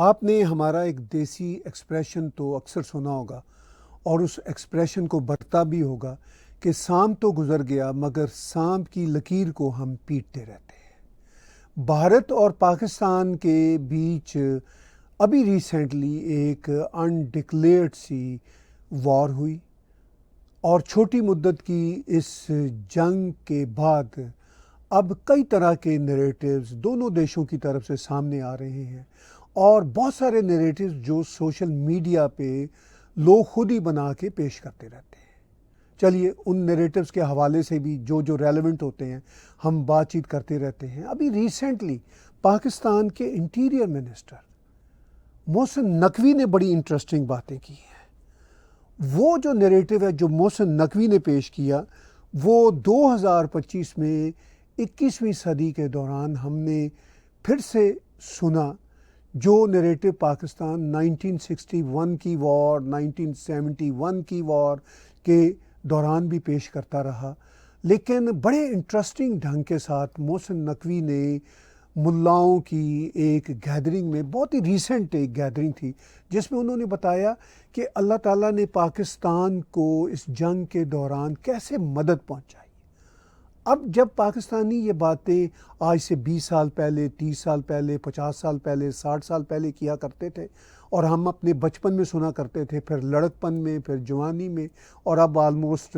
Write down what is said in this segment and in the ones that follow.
آپ نے ہمارا ایک دیسی ایکسپریشن تو اکثر سنا ہوگا اور اس ایکسپریشن کو برتا بھی ہوگا کہ سانپ تو گزر گیا مگر سانپ کی لکیر کو ہم پیٹتے رہتے ہیں۔ بھارت اور پاکستان کے بیچ ابھی ریسنٹلی ایک انڈکلیئرڈ سی وار ہوئی اور چھوٹی مدت کی اس جنگ کے بعد اب کئی طرح کے نیریٹیوز دونوں دیشوں کی طرف سے سامنے آ رہے ہیں اور بہت سارے نیریٹیوز جو سوشل میڈیا پہ لوگ خود ہی بنا کے پیش کرتے رہتے ہیں۔ چلیے ان نیریٹیوز کے حوالے سے بھی جو ریلیونٹ ہوتے ہیں ہم بات چیت کرتے رہتے ہیں۔ ابھی ریسنٹلی پاکستان کے انٹیریئر منسٹر محسن نقوی نے بڑی انٹرسٹنگ باتیں کی ہیں۔ وہ جو نیریٹیو ہے جو محسن نقوی نے پیش کیا وہ 2025 میں 21ویں صدی کے دوران ہم نے پھر سے سنا، جو نیریٹو پاکستان 1961 کی وار 1971 کی وار کے دوران بھی پیش کرتا رہا، لیکن بڑے انٹرسٹنگ ڈھنگ کے ساتھ محسن نقوی نے ملاؤں کی ایک گیدرنگ میں، بہت ہی ریسنٹ ایک گیدرنگ تھی جس میں انہوں نے بتایا کہ اللہ تعالیٰ نے پاکستان کو اس جنگ کے دوران کیسے مدد پہنچائی۔ اب جب پاکستانی یہ باتیں آج سے 20 سال پہلے، 30 سال پہلے، 50 سال پہلے، 60 سال پہلے کیا کرتے تھے اور ہم اپنے بچپن میں سنا کرتے تھے، پھر لڑکپن میں، پھر جوانی میں، اور اب آلموسٹ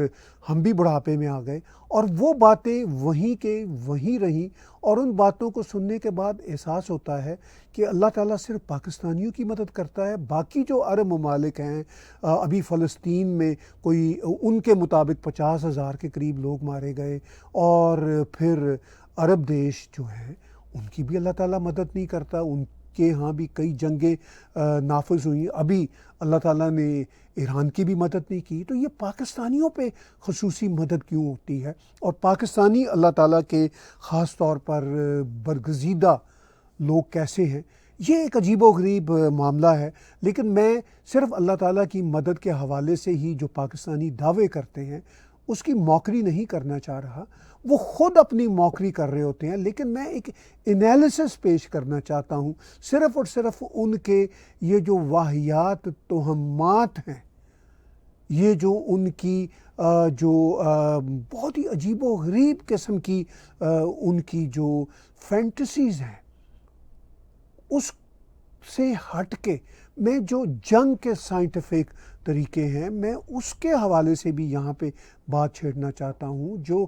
ہم بھی بڑھاپے میں آ گئے، اور وہ باتیں وہیں کے وہیں رہیں، اور ان باتوں کو سننے کے بعد احساس ہوتا ہے کہ اللہ تعالیٰ صرف پاکستانیوں کی مدد کرتا ہے، باقی جو عرب ممالک ہیں، ابھی فلسطین میں کوئی ان کے مطابق 50,000 کے قریب لوگ مارے گئے، اور پھر عرب دیش جو ہیں ان کی بھی اللہ تعالیٰ مدد نہیں کرتا، ان کے ہاں بھی کئی جنگیں نافذ ہوئیں، ابھی اللہ تعالیٰ نے ایران کی بھی مدد نہیں کی۔ تو یہ پاکستانیوں پہ خصوصی مدد کیوں ہوتی ہے، اور پاکستانی اللہ تعالیٰ کے خاص طور پر برگزیدہ لوگ کیسے ہیں؟ یہ ایک عجیب و غریب معاملہ ہے، لیکن میں صرف اللہ تعالیٰ کی مدد کے حوالے سے ہی جو پاکستانی دعوے کرتے ہیں اس کی موکری نہیں کرنا چاہ رہا، وہ خود اپنی موکری کر رہے ہوتے ہیں، لیکن میں ایک انالیسس پیش کرنا چاہتا ہوں، صرف اور صرف ان کے یہ جو واہیات توہمات ہیں، یہ جو ان کی جو بہت ہی عجیب و غریب قسم کی ان کی جو فینٹسیز ہیں، اس سے ہٹ کے میں جو جنگ کے سائنٹیفک طریقے ہیں میں اس کے حوالے سے بھی یہاں پہ بات چھیڑنا چاہتا ہوں، جو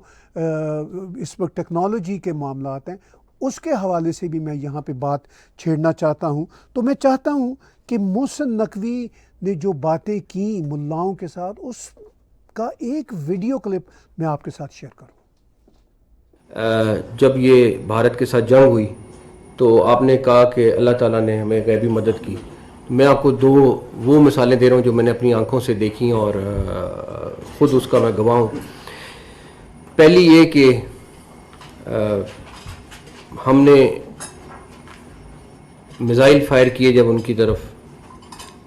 اس وقت ٹیکنالوجی کے معاملات ہیں اس کے حوالے سے بھی میں یہاں پہ بات چھیڑنا چاہتا ہوں۔ تو میں چاہتا ہوں کہ محسن نقوی نے جو باتیں کی ملاؤں کے ساتھ، اس کا ایک ویڈیو کلپ میں آپ کے ساتھ شیئر کروں۔ جب یہ بھارت کے ساتھ جنگ ہوئی تو آپ نے کہا کہ اللہ تعالیٰ نے ہمیں غیبی مدد کی۔ میں آپ کو دو وہ مثالیں دے رہا ہوں جو میں نے اپنی آنکھوں سے دیکھی اور خود اس کا میں گواہ ہوں۔ پہلی یہ کہ ہم نے میزائل فائر کیے جب ان کی طرف،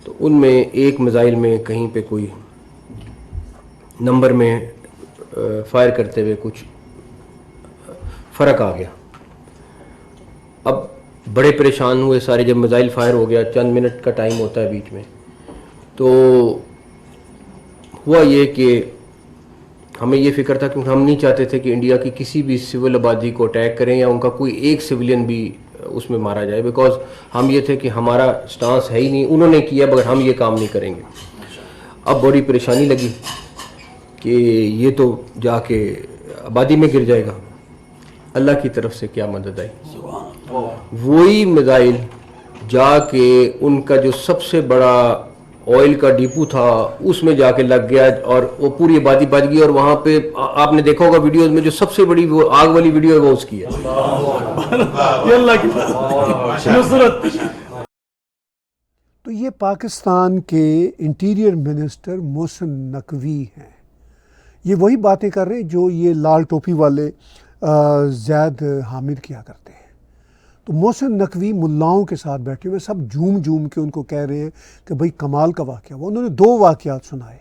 تو ان میں ایک میزائل میں کہیں پہ کوئی نمبر میں فائر کرتے ہوئے کچھ فرق آ گیا۔ اب بڑے پریشان ہوئے سارے، جب میزائل فائر ہو گیا، چند منٹ کا ٹائم ہوتا ہے بیچ میں، تو ہوا یہ کہ ہمیں یہ فکر تھا کیونکہ ہم نہیں چاہتے تھے کہ انڈیا کی کسی بھی سول آبادی کو اٹیک کریں یا ان کا کوئی ایک سویلین بھی اس میں مارا جائے، بیکاز ہم یہ تھے کہ ہمارا سٹانس ہے ہی نہیں، انہوں نے کیا مگر ہم یہ کام نہیں کریں گے۔ اب بڑی پریشانی لگی کہ یہ تو جا کے آبادی میں گر جائے گا۔ اللہ کی طرف سے کیا مدد آئی، وہی میزائل جا کے ان کا جو سب سے بڑا آئل کا ڈیپو تھا اس میں جا کے لگ گیا، اور وہ پوری آبادی بچ گئی، اور وہاں پہ آپ نے دیکھا ہوگا ویڈیوز میں جو سب سے بڑی وہ آگ والی ویڈیو ہے وہ اس کی ہے۔ تو یہ پاکستان کے انٹیریئر منسٹر محسن نقوی ہیں، یہ وہی باتیں کر رہے ہیں جو یہ لال ٹوپی والے زید حامد کیا کرتے ہیں۔ تو محسن نقوی ملاؤں کے ساتھ بیٹھے ہوئے سب جھوم کے ان کو کہہ رہے ہیں کہ بھئی کمال کا واقعہ ہوا۔ انہوں نے دو واقعات سنائے،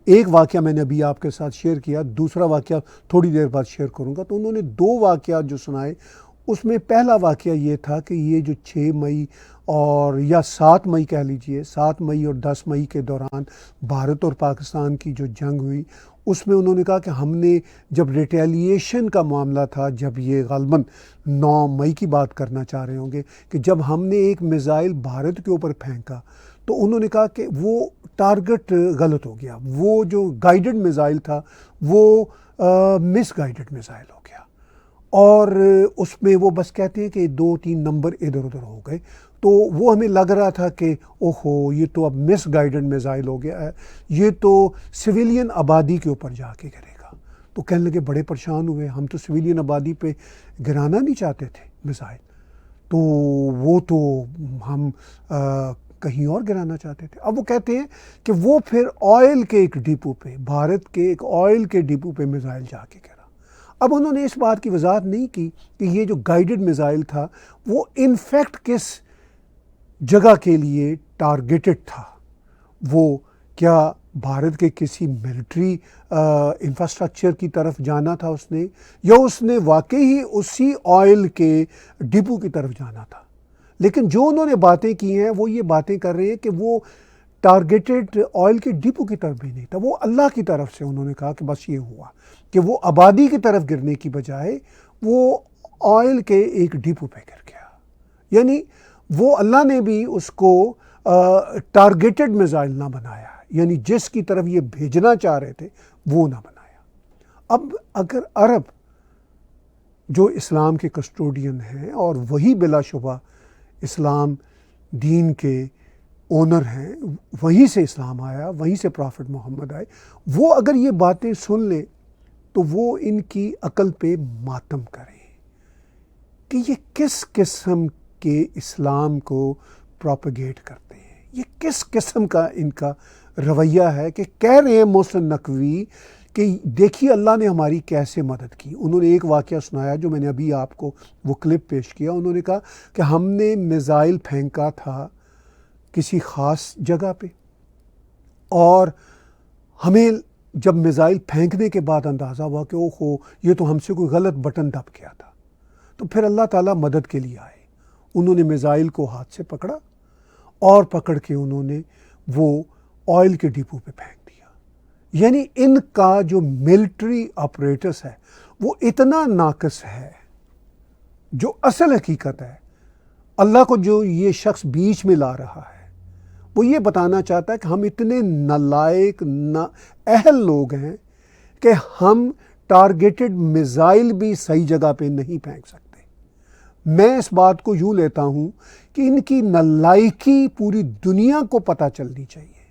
ایک واقعہ میں نے ابھی آپ کے ساتھ شیئر کیا، دوسرا واقعہ تھوڑی دیر بعد شیئر کروں گا۔ تو انہوں نے دو واقعات جو سنائے اس میں پہلا واقعہ یہ تھا کہ یہ جو 6 مئی اور یا 7 مئی کہہ لیجئے، 7 مئی اور 10 مئی کے دوران بھارت اور پاکستان کی جو جنگ ہوئی، اس میں انہوں نے کہا کہ ہم نے جب ریٹیلیشن کا معاملہ تھا، جب یہ غالباً 9 مئی کی بات کرنا چاہ رہے ہوں گے، کہ جب ہم نے ایک میزائل بھارت کے اوپر پھینکا تو انہوں نے کہا کہ وہ ٹارگٹ غلط ہو گیا، وہ جو گائیڈڈ میزائل تھا وہ مس گائیڈڈ میزائل ہو گیا، اور اس میں وہ بس کہتے ہیں کہ 2-3 نمبر ادھر ادھر ہو گئے، تو وہ ہمیں لگ رہا تھا کہ اوہو یہ تو اب مس گائیڈڈ میزائل ہو گیا ہے، یہ تو سویلین آبادی کے اوپر جا کے گرے گا۔ تو کہنے لگے بڑے پریشان ہوئے، ہم تو سویلین آبادی پہ گرانا نہیں چاہتے تھے میزائل، تو وہ تو ہم کہیں اور گرانا چاہتے تھے۔ اب وہ کہتے ہیں کہ وہ پھر آئل کے ایک ڈپو پہ، بھارت کے ایک آئل کے ڈپو پہ میزائل جا کے گرا۔ اب انہوں نے اس بات کی وضاحت نہیں کی کہ یہ جو گائیڈڈ میزائل تھا وہ انفیکٹ کس جگہ کے لیے ٹارگیٹڈ تھا، وہ کیا بھارت کے کسی ملٹری انفراسٹرکچر کی طرف جانا تھا اس نے، یا اس نے واقعی ہی اسی آئل کے ڈپو کی طرف جانا تھا۔ لیکن جو انہوں نے باتیں کی ہیں وہ یہ باتیں کر رہے ہیں کہ وہ ٹارگیٹڈ آئل کے ڈپو کی طرف بھی نہیں تھا، وہ اللہ کی طرف سے انہوں نے کہا کہ بس یہ ہوا کہ وہ آبادی کی طرف گرنے کی بجائے وہ آئل کے ایک ڈپو پہ گر گیا، یعنی وہ اللہ نے بھی اس کو ٹارگیٹڈ میزائل نہ بنایا، یعنی جس کی طرف یہ بھیجنا چاہ رہے تھے وہ نہ بنایا۔ اب اگر عرب جو اسلام کے کسٹوڈین ہیں اور وہی بلا شبہ اسلام دین کے اونر ہیں، وہیں سے اسلام آیا، وہیں سے پرافٹ محمد آئے، وہ اگر یہ باتیں سن لیں تو وہ ان کی عقل پہ ماتم کریں کہ یہ کس قسم کے اسلام کو پروپیگیٹ کرتے ہیں، یہ کس قسم کا ان کا رویہ ہے کہ کہہ رہے ہیں محسن نقوی کہ دیکھیے اللہ نے ہماری کیسے مدد کی۔ انہوں نے ایک واقعہ سنایا جو میں نے ابھی آپ کو وہ کلپ پیش کیا، انہوں نے کہا کہ ہم نے میزائل پھینکا تھا کسی خاص جگہ پہ، اور ہمیں جب میزائل پھینکنے کے بعد اندازہ ہوا کہ اوہو یہ تو ہم سے کوئی غلط بٹن دب گیا تھا، تو پھر اللہ تعالیٰ مدد کے لیے آئے، انہوں نے میزائل کو ہاتھ سے پکڑا اور پکڑ کے انہوں نے وہ آئل کے ڈپو پہ پھینک دیا۔ یعنی ان کا جو ملٹری آپریٹس ہے وہ اتنا ناقص ہے، جو اصل حقیقت ہے اللہ کو جو یہ شخص بیچ میں لا رہا ہے وہ یہ بتانا چاہتا ہے کہ ہم اتنے نالائق نااہل لوگ ہیں کہ ہم ٹارگیٹڈ میزائل بھی صحیح جگہ پہ نہیں پھینک سکتے۔ میں اس بات کو یوں لیتا ہوں کہ ان کی نالائقی پوری دنیا کو پتہ چلنی چاہیے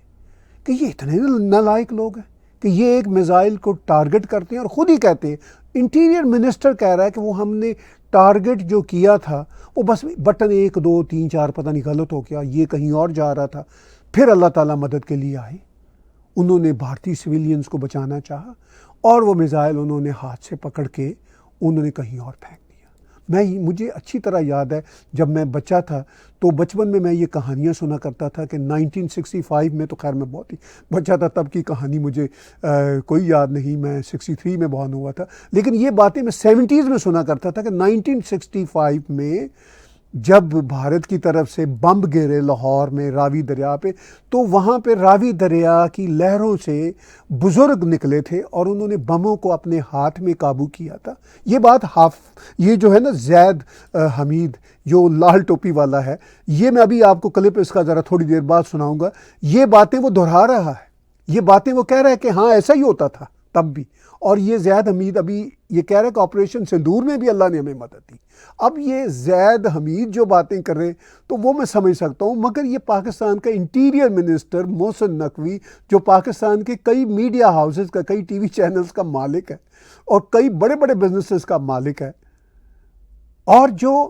کہ یہ اتنے نالائق لوگ ہیں کہ یہ ایک میزائل کو ٹارگٹ کرتے ہیں، اور خود ہی کہتے ہیں، انٹیریئر منسٹر کہہ رہا ہے کہ وہ ہم نے ٹارگٹ جو کیا تھا وہ بس بٹن 1 2 3 4 پتہ نہیں غلط ہو گیا، یہ کہیں اور جا رہا تھا۔ پھر اللہ تعالیٰ مدد کے لیے آئے، انہوں نے بھارتی سویلینز کو بچانا چاہا اور وہ میزائل انہوں نے ہاتھ سے پکڑ کے انہوں نے کہیں اور پھینک دیا۔ مجھے اچھی طرح یاد ہے جب میں بچہ تھا تو بچپن میں یہ کہانیاں سنا کرتا تھا کہ 1965 میں، تو خیر میں بہت ہی بچہ تھا تب کی کہانی مجھے کوئی یاد نہیں، میں 63 میں بورن ہوا تھا، لیکن یہ باتیں میں 70s میں سنا کرتا تھا کہ 1965 میں جب بھارت کی طرف سے بمب گرے لاہور میں راوی دریا پہ، تو وہاں پہ راوی دریا کی لہروں سے بزرگ نکلے تھے اور انہوں نے بموں کو اپنے ہاتھ میں قابو کیا تھا۔ یہ بات یہ جو ہے نا زید حمید جو لال ٹوپی والا ہے، یہ میں ابھی آپ کو کلپ اس کا ذرا تھوڑی دیر بعد سناؤں گا، یہ باتیں وہ دہرا رہا ہے، یہ باتیں وہ کہہ رہا ہے کہ ہاں ایسا ہی ہوتا تھا تب بھی، اور یہ زید حمید ابھی یہ کہہ رہا ہے کہ آپریشن سندور میں بھی اللہ نے ہمیں مدد دی۔ اب یہ زید حمید جو باتیں کر رہے ہیں تو وہ میں سمجھ سکتا ہوں، مگر یہ پاکستان کا انٹیریئر منسٹر محسن نقوی جو پاکستان کے کئی میڈیا ہاؤسز کا، کئی ٹی وی چینلز کا مالک ہے اور کئی بڑے بڑے بزنسز کا مالک ہے، اور جو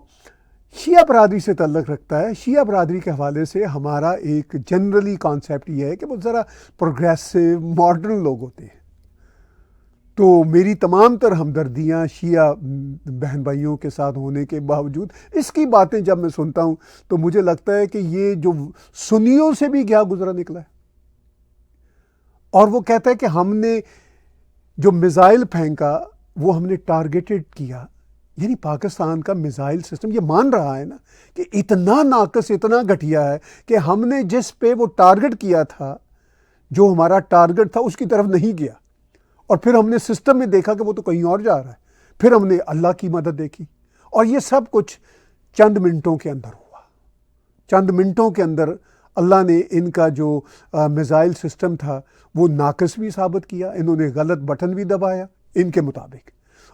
شیعہ برادری سے تعلق رکھتا ہے، شیعہ برادری کے حوالے سے ہمارا ایک جنرلی کانسیپٹ یہ ہے کہ وہ ذرا پروگریسو ماڈرن لوگ ہوتے ہیں، تو میری تمام تر ہمدردیاں شیعہ بہن بھائیوں کے ساتھ ہونے کے باوجود اس کی باتیں جب میں سنتا ہوں تو مجھے لگتا ہے کہ یہ جو سنیوں سے بھی کیا گزرا نکلا ہے، اور وہ کہتا ہے کہ ہم نے جو میزائل پھینکا وہ ہم نے ٹارگیٹڈ کیا، یعنی پاکستان کا میزائل سسٹم یہ مان رہا ہے نا کہ اتنا ناقص، اتنا گھٹیا ہے کہ ہم نے جس پہ وہ ٹارگٹ کیا تھا، جو ہمارا ٹارگٹ تھا اس کی طرف نہیں گیا، اور پھر ہم نے سسٹم میں دیکھا کہ وہ تو کہیں اور جا رہا ہے، پھر ہم نے اللہ کی مدد دیکھی، اور یہ سب کچھ چند منٹوں کے اندر ہوا۔ چند منٹوں کے اندر اللہ نے ان کا جو میزائل سسٹم تھا وہ ناقص بھی ثابت کیا، انہوں نے غلط بٹن بھی دبایا ان کے مطابق،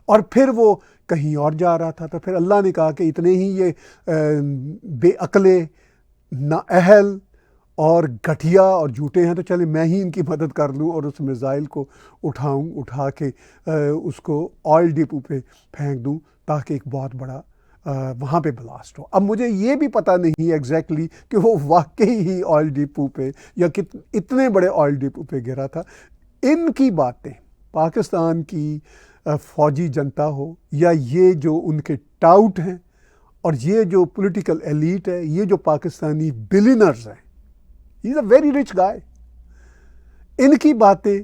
اور پھر وہ کہیں اور جا رہا تھا۔ تو پھر اللہ نے کہا کہ اتنے ہی یہ بے عقلے، نااہل اور گھٹیا اور جھوٹے ہیں، تو چلے میں ہی ان کی مدد کر لوں اور اس میزائل کو اٹھا کے اس کو آئل ڈپو پہ پھینک دوں تاکہ ایک بہت بڑا وہاں پہ بلاسٹ ہو۔ اب مجھے یہ بھی پتہ نہیں ایگزیکٹلی کہ وہ واقعی ہی آئل ڈپو پہ یا اتنے بڑے آئل ڈپو پہ گرا تھا۔ ان کی باتیں پاکستان کی فوجی جنتا ہو یا یہ جو ان کے ٹاؤٹ ہیں اور یہ جو پولیٹیکل ایلیٹ ہے، یہ جو پاکستانی بلینرز ہیں، ہی از اے ویری رچ گائے، ان کی باتیں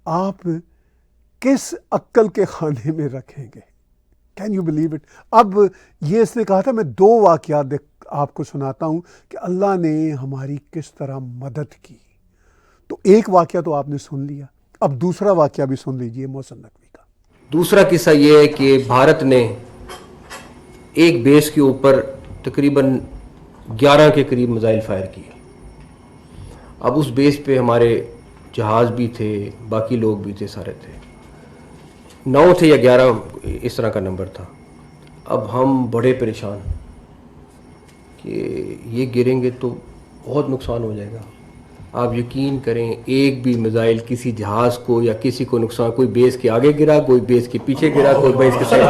آپ کس عقل کے خانے میں رکھیں گے؟ Can you believe it? اب یہ اس نے کہا تھا میں 2 واقعات آپ کو سناتا ہوں کہ اللہ نے ہماری کس طرح مدد کی۔ تو ایک واقعہ تو آپ نے سن لیا، اب دوسرا واقعہ بھی سن لیجئے محسن نقوی کا۔ دوسرا قصہ یہ ہے کہ بھارت نے ایک بیس کے اوپر تقریباً 11 کے قریب میزائل فائر کیے۔ اب اس بیس پہ ہمارے جہاز بھی تھے، باقی لوگ بھی تھے، سارے تھے، 9 تھے یا 11 اس طرح کا نمبر تھا۔ اب ہم بڑے پریشان کہ یہ گریں گے تو بہت نقصان ہو جائے گا۔ آپ یقین کریں ایک بھی میزائل کسی جہاز کو یا کسی کو نقصان، کوئی بیس کے آگے گرا، کوئی بیس کے پیچھے گرا، کوئی بیس کے سائڈ۔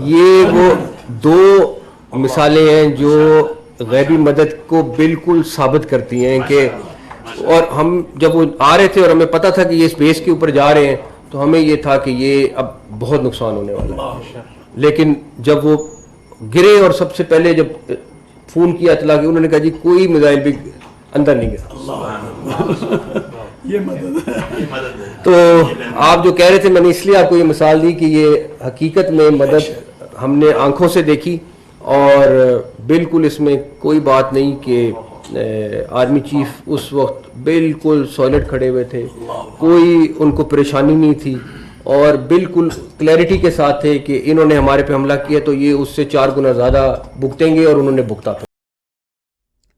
یہ وہ 2 مثالیں ہیں جو غیبی مدد کو بالکل ثابت کرتی ہیں کہ، اور ہم جب وہ آ رہے تھے اور ہمیں پتہ تھا کہ یہ اس بیس کے اوپر جا رہے ہیں تو ہمیں یہ تھا کہ یہ اب بہت نقصان ہونے والا ہے، لیکن جب وہ گرے اور سب سے پہلے جب فون کیا اطلاع کی، انہوں نے کہا جی کوئی میزائل بھی اندر نہیں گیا۔ تو آپ جو کہہ رہے تھے، میں نے اس لیے آپ کو یہ مثال دی کہ یہ حقیقت میں مدد ہم نے آنکھوں سے دیکھی، اور بالکل اس میں کوئی بات نہیں کہ آرمی چیف اس وقت بالکل سالڈ کھڑے ہوئے تھے، کوئی ان کو پریشانی نہیں تھی، اور بالکل کلیئرٹی کے ساتھ تھے کہ انہوں نے ہمارے پہ حملہ کیا تو یہ اس سے 4 گنا زیادہ بھگتیں گے، اور انہوں نے بھگتا تھا۔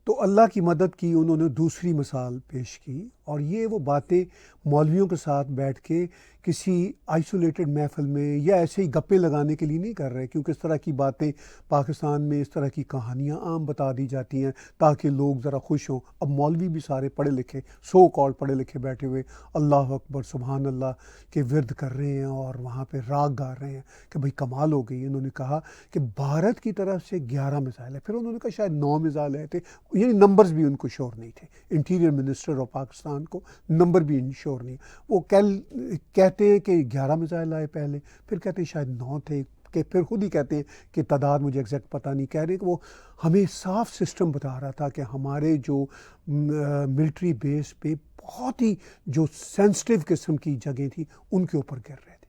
تو اللہ کی مدد کی انہوں نے دوسری مثال پیش کی، اور یہ وہ باتیں مولویوں کے ساتھ بیٹھ کے کسی آئسولیٹڈ محفل میں یا ایسے ہی گپے لگانے کے لیے نہیں کر رہے، کیونکہ اس طرح کی باتیں پاکستان میں، اس طرح کی کہانیاں عام بتا دی جاتی ہیں تاکہ لوگ ذرا خوش ہوں۔ اب مولوی بھی سارے پڑھے لکھے، سو کال پڑھے لکھے بیٹھے ہوئے اللہ اکبر سبحان اللہ کے ورد کر رہے ہیں اور وہاں پہ راگ گا رہے ہیں کہ بھئی کمال ہو گئی۔ انہوں نے کہا کہ بھارت کی طرف سے 11 میزائل ہے، پھر انہوں نے کہا شاید 9 میزائل آئے تھے، یعنی نمبرز بھی ان کو شور نہیں تھے، انٹیریئر منسٹر آف پاکستان کو نمبر بھی شور نہیں۔ وہ کہتے ہیں کہ 11 میزائل آئے پہلے، پھر کہتے ہیں شاید 9 تھے، کہ پھر خود ہی کہتے ہیں کہ تعداد مجھے ایگزیکٹ پتہ نہیں، کہہ رہے کہ وہ ہمیں صاف سسٹم بتا رہا تھا کہ ہمارے جو ملٹری بیس پہ بہت ہی جو سینسٹیو قسم کی جگہیں تھیں ان کے اوپر گر رہے تھے۔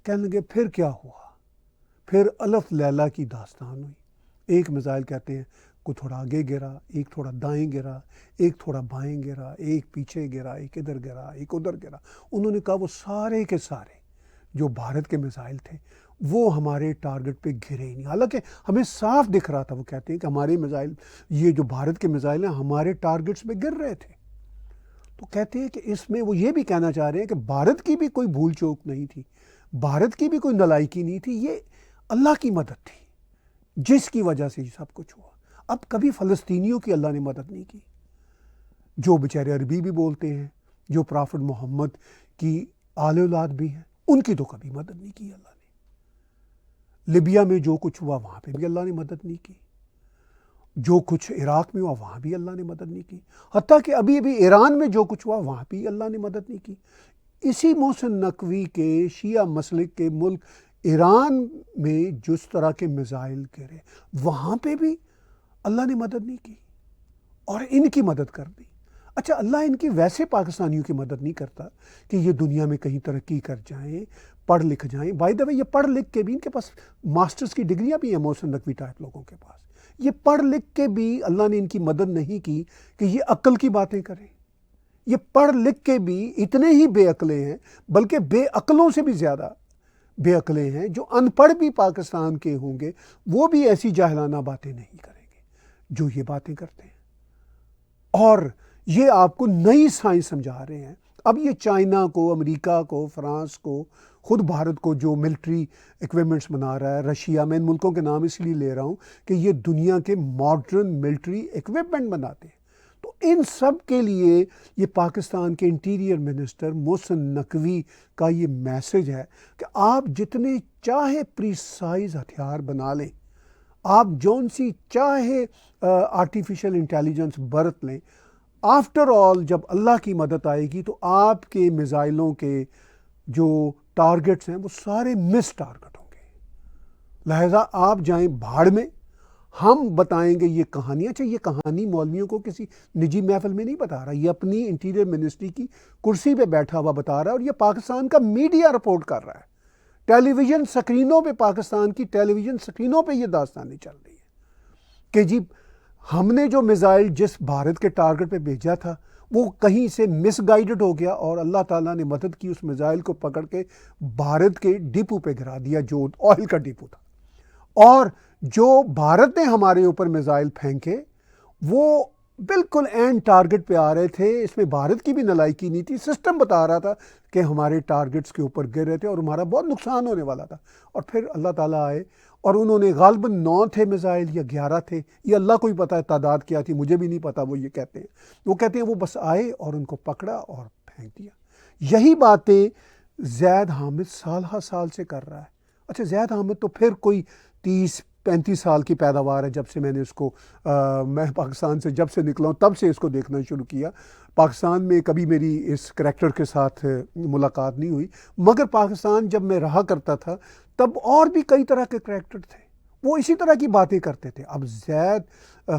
کہنے لگے پھر کیا ہوا؟ پھر الف لیلہ کی داستان ہوئی۔ ایک میزائل کہتے ہیں کوئی تھوڑا آگے گرا، ایک تھوڑا دائیں گرا، ایک تھوڑا بائیں گرا، ایک پیچھے گرا، ایک ادھر گرا، ایک ادھر گرا۔ انہوں نے کہا وہ سارے کے سارے جو بھارت کے میزائل تھے وہ ہمارے ٹارگٹ پہ گرے ہی نہیں، حالانکہ ہمیں صاف دکھ رہا تھا۔ وہ کہتے ہیں کہ ہمارے میزائل، یہ جو بھارت کے میزائل ہیں ہمارے ٹارگٹس پہ گر رہے تھے۔ تو کہتے ہیں کہ اس میں وہ یہ بھی کہنا چاہ رہے ہیں کہ بھارت کی بھی کوئی بھول چوک نہیں تھی، بھارت کی بھی کوئی نالائکی نہیں تھی، یہ اللہ کی مدد تھی جس کی وجہ سے یہ سب کچھ ہوا۔ اب کبھی فلسطینیوں کی اللہ نے مدد نہیں کی، جو بیچارے عربی بھی بولتے ہیں، جو پرافٹ محمد کی آل اولاد بھی ہیں، ان کی تو کبھی مدد نہیں کی اللہ نے۔ لیبیا میں جو کچھ ہوا وہاں پہ بھی اللہ نے مدد نہیں کی، جو کچھ عراق میں ہوا وہاں بھی اللہ نے مدد نہیں کی، حتیٰ کہ ابھی ایران میں جو کچھ ہوا وہاں بھی اللہ نے مدد نہیں کی۔ اسی محسن نقوی کے شیعہ مسلک کے ملک ایران میں جس طرح کے میزائل گرے وہاں پہ بھی اللہ نے مدد نہیں کی اور ان کی مدد کر دی۔ اچھا اللہ ان کی ویسے پاکستانیوں کی مدد نہیں کرتا کہ یہ دنیا میں کہیں ترقی کر جائیں, پڑھ لکھ جائیں. بائی دا وے یہ پڑھ لکھ کے بھی ان کے پاس ماسٹرز کی ڈگریاں بھی ہیں, محسن نقوی ٹائپ لوگوں کے پاس. یہ پڑھ لکھ کے بھی اللہ نے ان کی مدد نہیں کی کہ یہ عقل کی باتیں کریں. یہ پڑھ لکھ کے بھی اتنے ہی بے عقلے ہیں, بلکہ بے عقلوں سے بھی زیادہ بے عقلے ہیں. جو ان پڑھ بھی پاکستان کے ہوں گے وہ بھی ایسی جاہلانہ باتیں نہیں کریں گے جو یہ باتیں کرتے ہیں. اور یہ آپ کو نئی سائنس سمجھا رہے ہیں. اب یہ چائنا کو, امریکہ کو, فرانس کو, خود بھارت کو جو ملٹری ایکوپمنٹس بنا رہا ہے, رشیا, میں ان ملکوں کے نام اس لیے لے رہا ہوں کہ یہ دنیا کے ماڈرن ملٹری ایکوپمنٹ بناتے ہیں. تو ان سب کے لیے یہ پاکستان کے انٹیریئر منسٹر محسن نقوی کا یہ میسج ہے کہ آپ جتنے چاہے پریسائز ہتھیار بنا لیں, آپ جون سی چاہے آرٹیفیشل انٹیلیجنس برت لیں, آفٹر آل جب اللہ کی مدد آئے گی تو آپ کے میزائلوں کے جو ٹارگٹس ہیں وہ سارے مس ٹارگٹ ہوں گے. لہٰذا آپ جائیں بھاڑ میں, ہم بتائیں گے یہ کہانیاں. اچھا یہ کہانی مولویوں کو کسی نجی محفل میں نہیں بتا رہا, یہ اپنی انٹیریئر منسٹری کی کرسی پہ بیٹھا ہوا بتا رہا ہے, اور یہ پاکستان کا میڈیا رپورٹ کر رہا ہے. ٹیلی ویژن سکرینوں پہ, پاکستان کی ٹیلی ویژن سکرینوں پہ یہ داستانیں چل رہی ہے کہ جی ہم نے جو میزائل جس بھارت کے ٹارگٹ پہ بھیجا تھا وہ کہیں سے مس گائیڈڈ ہو گیا, اور اللہ تعالیٰ نے مدد کی, اس میزائل کو پکڑ کے بھارت کے ڈپو پہ گرا دیا جو آئل کا ڈپو تھا. اور جو بھارت نے ہمارے اوپر میزائل پھینکے وہ بالکل اینڈ ٹارگٹ پہ آ رہے تھے. اس میں بھارت کی بھی نلائکی نہیں تھی, سسٹم بتا رہا تھا کہ ہمارے ٹارگٹس کے اوپر گر رہے تھے اور ہمارا بہت نقصان ہونے والا تھا. اور پھر اللہ تعالیٰ آئے اور انہوں نے غالباً 9 تھے میزائل یا 11 تھے, یہ اللہ کو ہی پتہ ہے تعداد کیا تھی, مجھے بھی نہیں پتہ. وہ یہ کہتے ہیں, وہ کہتے ہیں وہ بس آئے اور ان کو پکڑا اور پھینک دیا. یہی باتیں زید حامد سال ہر سال سے کر رہا ہے. اچھا زید حامد تو پھر کوئی 30-35 سال کی پیداوار ہے, جب سے میں نے اس کو میں پاکستان سے جب سے نکلا ہوں تب سے اس کو دیکھنا شروع کیا. پاکستان میں کبھی میری اس کریکٹر کے ساتھ ملاقات نہیں ہوئی, مگر پاکستان جب میں رہا کرتا تھا تب اور بھی کئی طرح کے کریکٹر تھے, وہ اسی طرح کی باتیں کرتے تھے. اب زید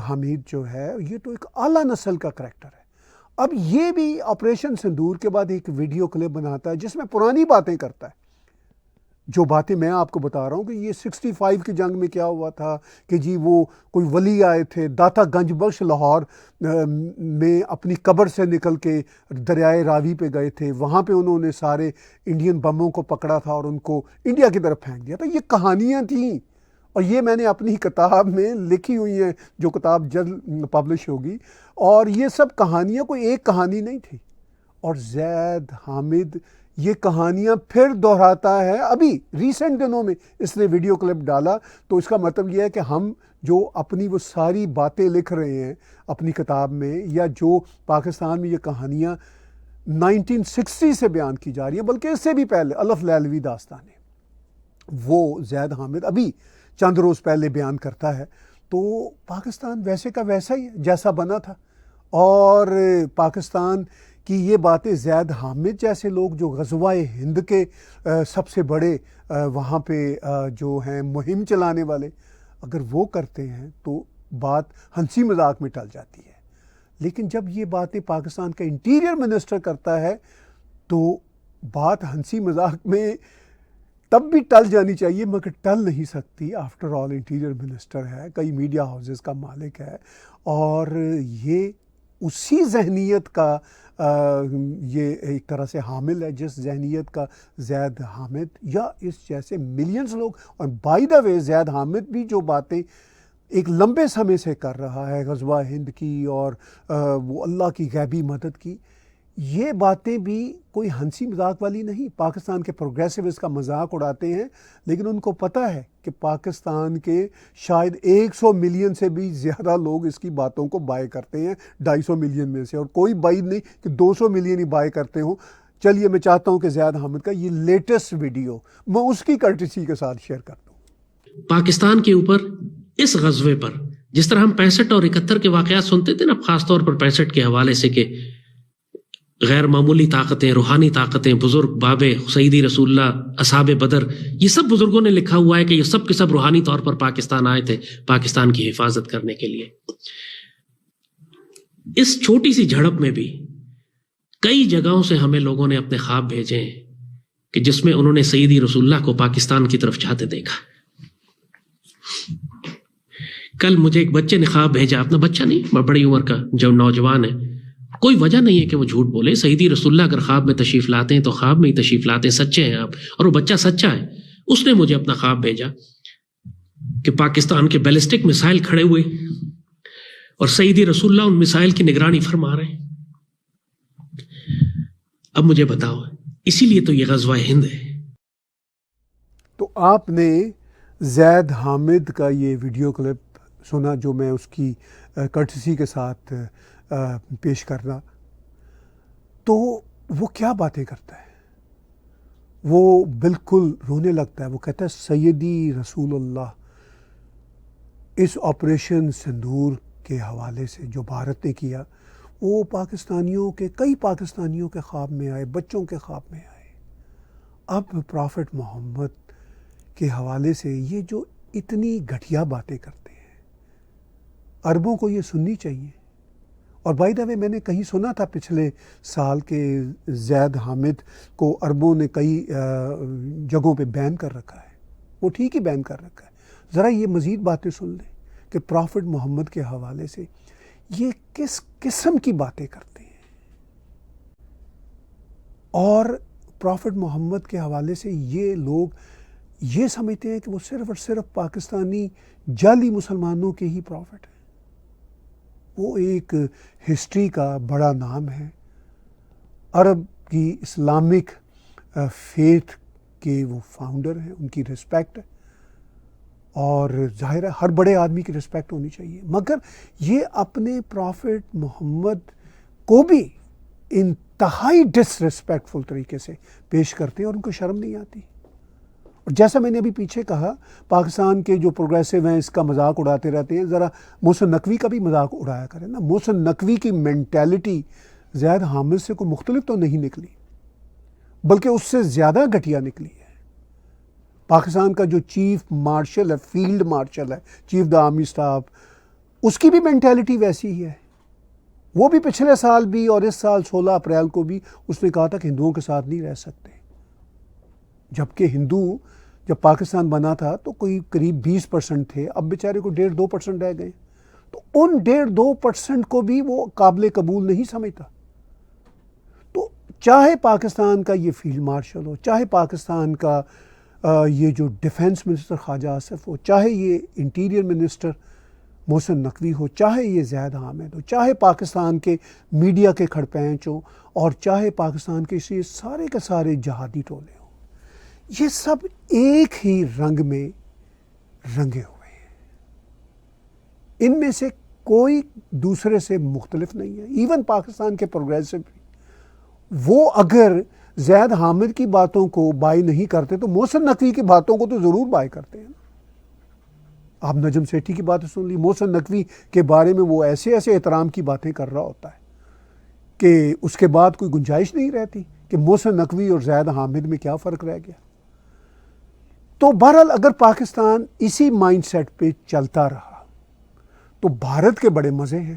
حمید جو ہے یہ تو ایک اعلیٰ نسل کا کریکٹر ہے. اب یہ بھی آپریشن سندور کے بعد ایک ویڈیو کلپ بناتا ہے جس میں پرانی باتیں کرتا ہے, جو باتیں میں آپ کو بتا رہا ہوں کہ یہ 65 کی جنگ میں کیا ہوا تھا کہ جی وہ کوئی ولی آئے تھے داتا گنج بخش لاہور میں, اپنی قبر سے نکل کے دریائے راوی پہ گئے تھے, وہاں پہ انہوں نے سارے انڈین بموں کو پکڑا تھا اور ان کو انڈیا کی طرف پھینک دیا. تو یہ کہانیاں تھیں, اور یہ میں نے اپنی کتاب میں لکھی ہوئی ہیں, جو کتاب جلد پبلش ہوگی. اور یہ سب کہانیاں کوئی ایک کہانی نہیں تھی. اور زید حامد یہ کہانیاں پھر دہراتا ہے. ابھی ریسنٹ دنوں میں اس نے ویڈیو کلپ ڈالا, تو اس کا مطلب یہ ہے کہ ہم جو اپنی وہ ساری باتیں لکھ رہے ہیں اپنی کتاب میں, یا جو پاکستان میں یہ کہانیاں 1960 سے بیان کی جا رہی ہیں, بلکہ اس سے بھی پہلے الف لیلوی داستانیں, وہ زید حامد ابھی چند روز پہلے بیان کرتا ہے. تو پاکستان ویسے کا ویسا ہی ہے جیسا بنا تھا. اور پاکستان کہ یہ باتیں زید حامد جیسے لوگ جو غزوہ ہند کے سب سے بڑے وہاں پہ جو ہیں مہم چلانے والے, اگر وہ کرتے ہیں تو بات ہنسی مذاق میں ٹل جاتی ہے. لیکن جب یہ باتیں پاکستان کا انٹیریئر منسٹر کرتا ہے تو بات ہنسی مذاق میں تب بھی ٹل جانی چاہیے, مگر ٹل نہیں سکتی. آفٹر آل انٹیریئر منسٹر ہے, کئی میڈیا ہاؤسز کا مالک ہے, اور یہ اسی ذہنیت کا یہ ایک طرح سے حامل ہے جس ذہنیت کا زید حامد یا اس جیسے ملینز لوگ. اور بائی دا وے زید حامد بھی جو باتیں ایک لمبے سمے سے کر رہا ہے غزوہ ہند کی اور وہ اللہ کی غیبی مدد کی, یہ باتیں بھی کوئی ہنسی مذاق والی نہیں. پاکستان کے پروگریسو اس کا مذاق اڑاتے ہیں, لیکن ان کو پتہ ہے کہ پاکستان کے شاید 100 ملین سے بھی زیادہ لوگ اس کی باتوں کو بائے کرتے ہیں 250 ملین میں سے, اور کوئی بعید نہیں کہ 200 ملین ہی بائے کرتے ہوں. چلیے میں چاہتا ہوں کہ زید حامد کا یہ لیٹسٹ ویڈیو میں اس کی کرٹسی کے ساتھ شیئر کر دوں. پاکستان کے اوپر اس غزوے پر جس طرح ہم 65 اور 71 کے واقعات سنتے تھے نا, خاص طور پر 65 کے حوالے سے, کہ غیر معمولی طاقتیں, روحانی طاقتیں, بزرگ بابے سیدی رسول اللہ, اصحاب بدر, یہ سب بزرگوں نے لکھا ہوا ہے کہ یہ سب کے سب روحانی طور پر پاکستان آئے تھے پاکستان کی حفاظت کرنے کے لیے. اس چھوٹی سی جھڑپ میں بھی کئی جگہوں سے ہمیں لوگوں نے اپنے خواب بھیجے ہیں کہ جس میں انہوں نے سیدی رسول اللہ کو پاکستان کی طرف جاتے دیکھا. کل مجھے ایک بچے نے خواب بھیجا، اپنا بچہ نہیں، بڑی عمر کا جو نوجوان ہے، کوئی وجہ نہیں ہے کہ وہ جھوٹ بولے. سیدی رسول اللہ اگر خواب میں تشریف لاتے ہیں تو خواب میں ہی تشریف لاتے ہیں، سچے ہیں آپ. اور وہ بچہ سچا ہے. اس نے مجھے اپنا خواب بھیجا کہ پاکستان کے بیلسٹک میسائل کھڑے ہوئے اور سیدی رسول اللہ ان میسائل کی نگرانی فرما رہے ہیں. اب مجھے بتاؤ، اسی لیے تو یہ غزوہ ہند ہے. تو آپ نے زید حامد کا یہ ویڈیو کلپ سنا جو میں اس کی کرٹسی کے ساتھ پیش کرنا، تو وہ کیا باتیں کرتا ہے؟ وہ بالکل رونے لگتا ہے. وہ کہتا ہے سیدی رسول اللہ اس آپریشن سندور کے حوالے سے جو بھارت نے کیا، وہ پاکستانیوں کے، کئی پاکستانیوں کے خواب میں آئے، بچوں کے خواب میں آئے. اب پرافٹ محمد کے حوالے سے یہ جو اتنی گھٹیا باتیں کرتے ہیں، عربوں کو یہ سننی چاہیے. اور بائی دا وے میں نے کہیں سنا تھا پچھلے سال کہ زید حامد کو عربوں نے کئی جگہوں پہ بین کر رکھا ہے. وہ ٹھیک ہی بین کر رکھا ہے. ذرا یہ مزید باتیں سن لیں کہ پرافٹ محمد کے حوالے سے یہ کس قسم کی باتیں کرتے ہیں. اور پرافٹ محمد کے حوالے سے یہ لوگ یہ سمجھتے ہیں کہ وہ صرف اور صرف پاکستانی جعلی مسلمانوں کے ہی پرافٹ ہیں. وہ ایک ہسٹری کا بڑا نام ہے، عرب کی اسلامک فیتھ کے وہ فاؤنڈر ہیں، ان کی رسپیکٹ ہے. اور ظاہر ہے ہر بڑے آدمی کی رسپیکٹ ہونی چاہیے، مگر یہ اپنے پرافٹ محمد کو بھی انتہائی ڈس رسپیکٹفل طریقے سے پیش کرتے ہیں اور ان کو شرم نہیں آتی. اور جیسا میں نے ابھی پیچھے کہا، پاکستان کے جو پروگریسو ہیں اس کا مذاق اڑاتے رہتے ہیں. ذرا محسن نقوی کا بھی مذاق اڑایا کریں نا. محسن نقوی کی مینٹیلٹی زید حامد سے کوئی مختلف تو نہیں نکلی، بلکہ اس سے زیادہ گھٹیا نکلی ہے. پاکستان کا جو چیف مارشل ہے، فیلڈ مارشل ہے، چیف دا آرمی اسٹاف، اس کی بھی مینٹیلٹی ویسی ہی ہے. وہ بھی پچھلے سال بھی اور اس سال 16 اپریل کو بھی اس نے کہا تھا کہ ہندوؤں کے ساتھ نہیں رہ سکتے. جبکہ ہندو جب پاکستان بنا تھا تو کوئی قریب 20% تھے، اب بیچارے کو 1.5-2% رہ گئے. تو ان 1.5-2% کو بھی وہ قابل قبول نہیں سمجھتا. تو چاہے پاکستان کا یہ فیلڈ مارشل ہو، چاہے پاکستان کا یہ جو ڈیفنس منسٹر خواجہ آصف ہو، چاہے یہ انٹیریئر منسٹر محسن نقوی ہو، چاہے یہ زید حامد ہو، چاہے پاکستان کے میڈیا کے کھڑپینچ ہوں، اور چاہے پاکستان کے یہ سارے کے سارے جہادی ٹولے ہوں، یہ سب ایک ہی رنگ میں رنگے ہوئے ہیں. ان میں سے کوئی دوسرے سے مختلف نہیں ہے. ایون پاکستان کے پروگریسو بھی، وہ اگر زید حامد کی باتوں کو بائی نہیں کرتے تو محسن نقوی کی باتوں کو تو ضرور بائی کرتے ہیں. آپ نجم سیٹھی کی باتیں سن لی، محسن نقوی کے بارے میں وہ ایسے ایسے احترام کی باتیں کر رہا ہوتا ہے کہ اس کے بعد کوئی گنجائش نہیں رہتی کہ محسن نقوی اور زید حامد میں کیا فرق رہ گیا. تو بہرحال اگر پاکستان اسی مائنڈ سیٹ پہ چلتا رہا تو بھارت کے بڑے مزے ہیں.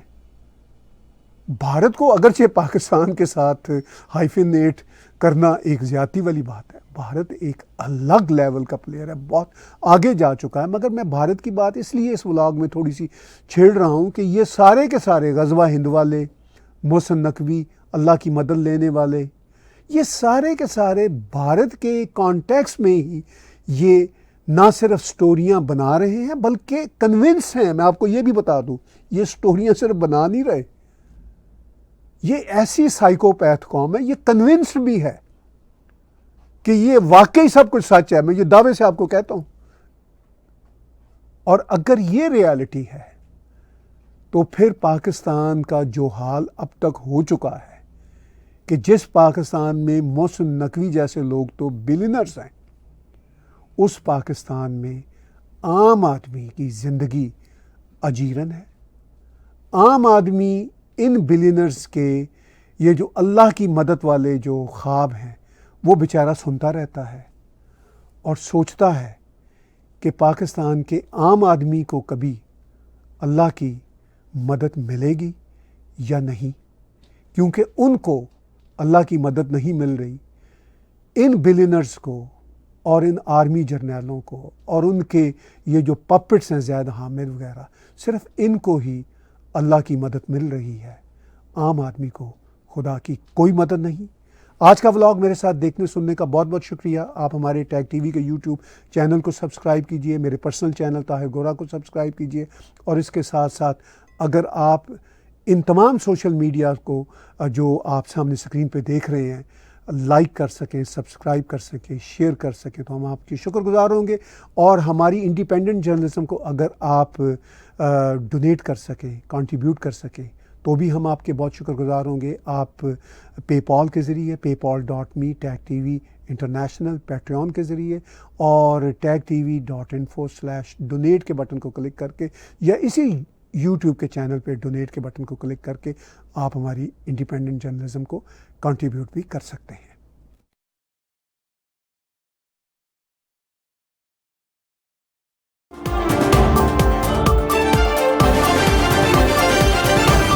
بھارت کو اگرچہ پاکستان کے ساتھ ہائفنیٹ کرنا ایک زیادتی والی بات ہے، بھارت ایک الگ لیول کا پلیئر ہے، بہت آگے جا چکا ہے. مگر میں بھارت کی بات اس لیے اس ولاگ میں تھوڑی سی چھیڑ رہا ہوں کہ یہ سارے کے سارے غزوہ ہند والے، محسن نقوی، اللہ کی مدد لینے والے، یہ سارے کے سارے بھارت کے کانٹیکس میں ہی یہ نہ صرف سٹوریاں بنا رہے ہیں بلکہ کنونس ہیں. میں آپ کو یہ بھی بتا دوں، یہ سٹوریاں صرف بنا نہیں رہے، یہ ایسی سائیکوپیتھ قوم ہے، یہ کنونسڈ بھی ہے کہ یہ واقعی سب کچھ سچ ہے. میں یہ دعوے سے آپ کو کہتا ہوں. اور اگر یہ ریالٹی ہے تو پھر پاکستان کا جو حال اب تک ہو چکا ہے کہ جس پاکستان میں محسن نقوی جیسے لوگ تو بلینرز ہیں، اس پاکستان میں عام آدمی کی زندگی اجیرن ہے. عام آدمی ان بلینرز کے یہ جو اللہ کی مدد والے جو خواب ہیں وہ بیچارہ سنتا رہتا ہے اور سوچتا ہے کہ پاکستان کے عام آدمی کو کبھی اللہ کی مدد ملے گی یا نہیں، کیونکہ ان کو اللہ کی مدد نہیں مل رہی. ان بلینرز کو اور ان آرمی جرنیلوں کو اور ان کے یہ جو پپٹس ہیں زید حامد وغیرہ، صرف ان کو ہی اللہ کی مدد مل رہی ہے. عام آدمی کو خدا کی کوئی مدد نہیں. آج کا ولاگ میرے ساتھ دیکھنے سننے کا بہت بہت شکریہ. آپ ہمارے ٹیگ ٹی وی کے یوٹیوب چینل کو سبسکرائب کیجئے، میرے پرسنل چینل طاہر گورا کو سبسکرائب کیجئے، اور اس کے ساتھ ساتھ اگر آپ ان تمام سوشل میڈیا کو جو آپ سامنے اسکرین پہ دیکھ رہے ہیں لائک کر سکیں، سبسکرائب کر سکیں، شیئر کر سکیں تو ہم آپ کی شکر گزار ہوں گے. اور ہماری انڈیپینڈنٹ جرنلزم کو اگر آپ ڈونیٹ کر سکیں، کنٹریبیوٹ کر سکیں تو بھی ہم آپ کے بہت شکر گزار ہوں گے. آپ پے پال کے ذریعے paypal.me #TagTV انٹرنیشنل، پیٹریون کے ذریعے، اور tagtv.info/donate کے بٹن کو کلک کر کے، یا اسی یوٹیوب کے چینل پہ ڈونیٹ کے بٹن کو کلک کر کے آپ ہماری انڈیپینڈنٹ جرنلزم کو کنٹریبیوٹ بھی کر سکتے ہیں.